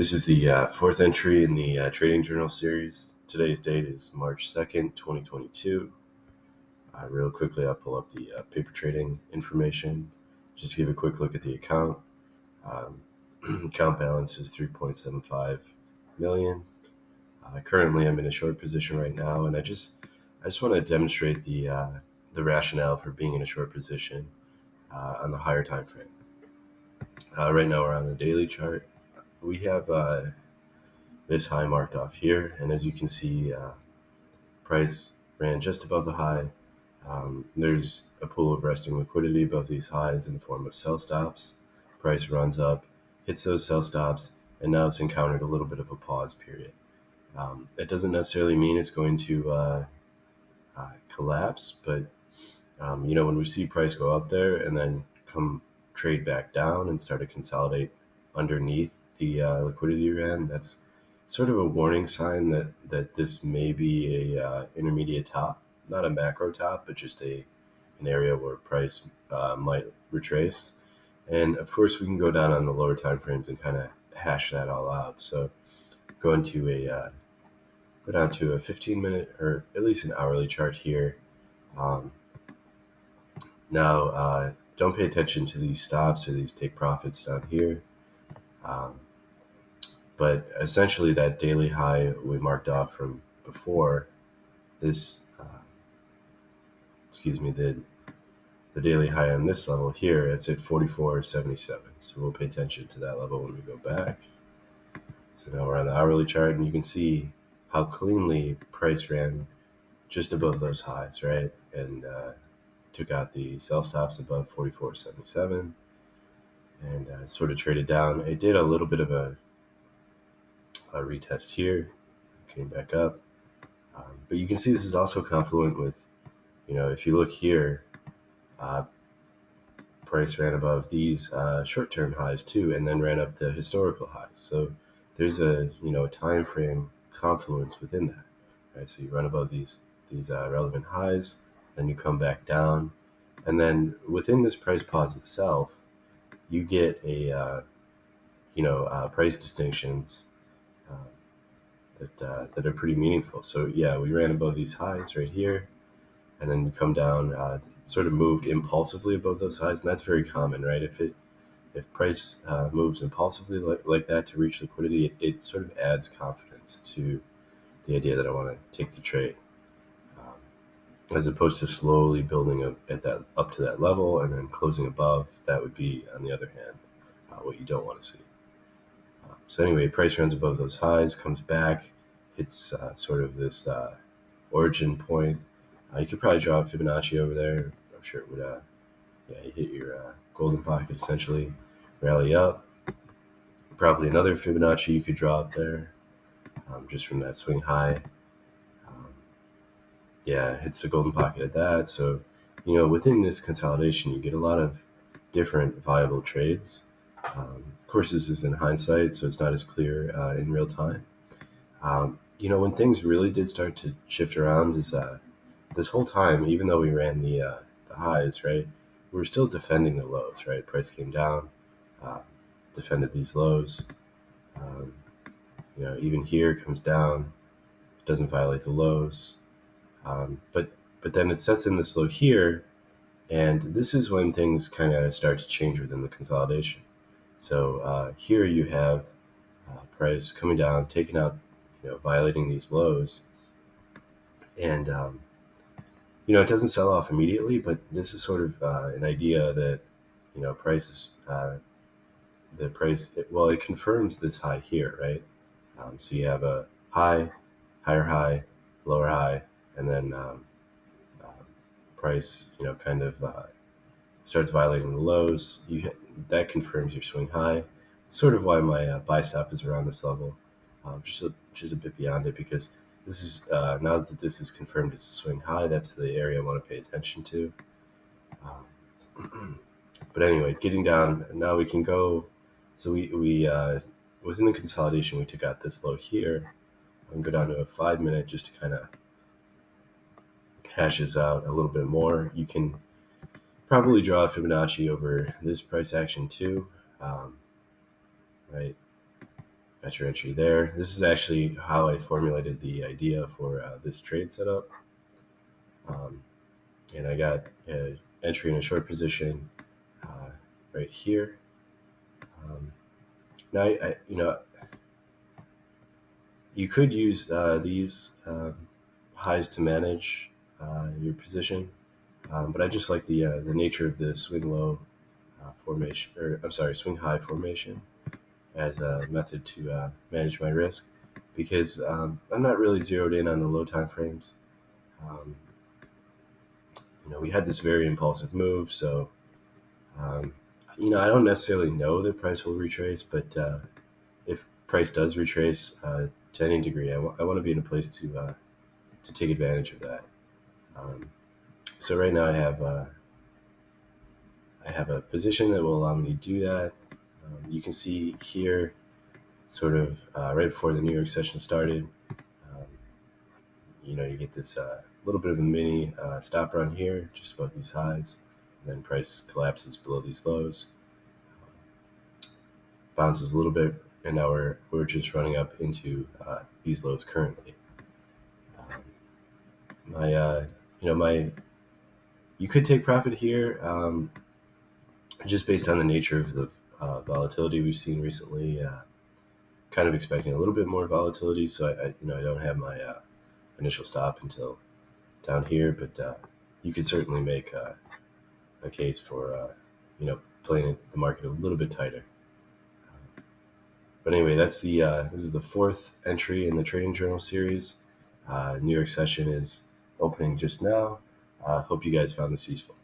This is the fourth entry in the Trading Journal series. Today's date is March 2nd, 2022. Real quickly, I'll pull up the paper trading information. Just give a quick look at the account. Um, account balance is 3.75 million. Currently, I'm in a short position right now, and I just want to demonstrate the rationale for being in a short position on the higher time frame. Right now, we're on the daily chart. We have this high marked off here, and as you can see, price ran just above the high. There's a pool of resting liquidity above these highs in the form of sell stops. Price runs up, hits those sell stops, and now it's encountered a little bit of a pause period. It doesn't necessarily mean it's going to collapse, but when we see price go up there and then come trade back down and start to consolidate underneath the liquidity ran, that's sort of a warning sign that this may be a intermediate top, not a macro top, but just an area where price might retrace. And of course, we can go down on the lower time frames and kind of hash that all out. So go down to a 15-minute or at least an hourly chart here. Now, don't pay attention to these stops or these take profits down here. But essentially, that daily high we marked off from before this, the daily high on this level here, it's at 44.77. So we'll pay attention to that level when we go back. So now we're on the hourly chart, and you can see how cleanly price ran just above those highs, right? And took out the sell stops above 44.77 and sort of traded down. It did a little bit of a retest here, came back up. But you can see this is also confluent with, if you look here, price ran above these short-term highs too, and then ran up the historical highs. So there's a time frame confluence within that, right? So you run above these relevant highs, then you come back down, and then within this price pause itself, you get a price distinctions that are pretty meaningful. So yeah, we ran above these highs right here, and then you come down, sort of moved impulsively above those highs, and that's very common, right? If price moves impulsively like that to reach liquidity, it sort of adds confidence to the idea that I want to take the trade, as opposed to slowly building up to that level and then closing above. That would be, on the other hand, what you don't want to see. So anyway, price runs above those highs, comes back, hits sort of this origin point. You could probably draw a Fibonacci over there. I'm sure it would. You hit your golden pocket essentially, rally up. Probably another Fibonacci you could draw up there, just from that swing high. Hits the golden pocket at that. So, within this consolidation, you get a lot of different viable trades. Of course, this is in hindsight, so it's not as clear in real time. When things really did start to shift around is this whole time, even though we ran the highs, right, we were still defending the lows, right? Price came down, defended these lows. Even here comes down, doesn't violate the lows. But then it sets in this low here, and this is when things kind of start to change within the consolidation. So here you have price coming down, taking out, violating these lows, and it doesn't sell off immediately, but this is sort of an idea that prices it confirms this high here, right? So you have a high, higher high, lower high, and then price kind of starts violating the lows. That confirms your swing high. It's sort of why my buy stop is around this level, just a bit beyond it, because this is now that this is confirmed as a swing high, that's the area I want to pay attention to. But anyway, getting down, now we can go. So we within the consolidation, we took out this low here. I can go down to a 5-minute just to kind of hash this out a little bit more. You can probably draw a Fibonacci over this price action too, right? Got your entry there. This is actually how I formulated the idea for this trade setup. And I got entry in a short position right here. Now, you could use these highs to manage your position, but I just like the nature of the swing low formation, or I'm sorry, swing high formation as a method to manage my risk, because I'm not really zeroed in on the low time frames. Um, we had this very impulsive move, so um, I don't necessarily know that price will retrace, but if price does retrace to any degree, I want to be in a place to take advantage of that. Um, so right now I have a position that will allow me to do that. You can see here, sort of right before the New York session started, um, you get this little bit of a mini stop run here, just above these highs, and then price collapses below these lows, bounces a little bit, and now we're just running up into these lows currently. Um, my my you could take profit here, just based on the nature of the volatility we've seen recently. Kind of expecting a little bit more volatility, so I don't have my initial stop until down here, but you could certainly make a case for playing the market a little bit tighter. But anyway, that's this is the fourth entry in the Trading Journal series. New York session is opening just now. Hope you guys found this useful.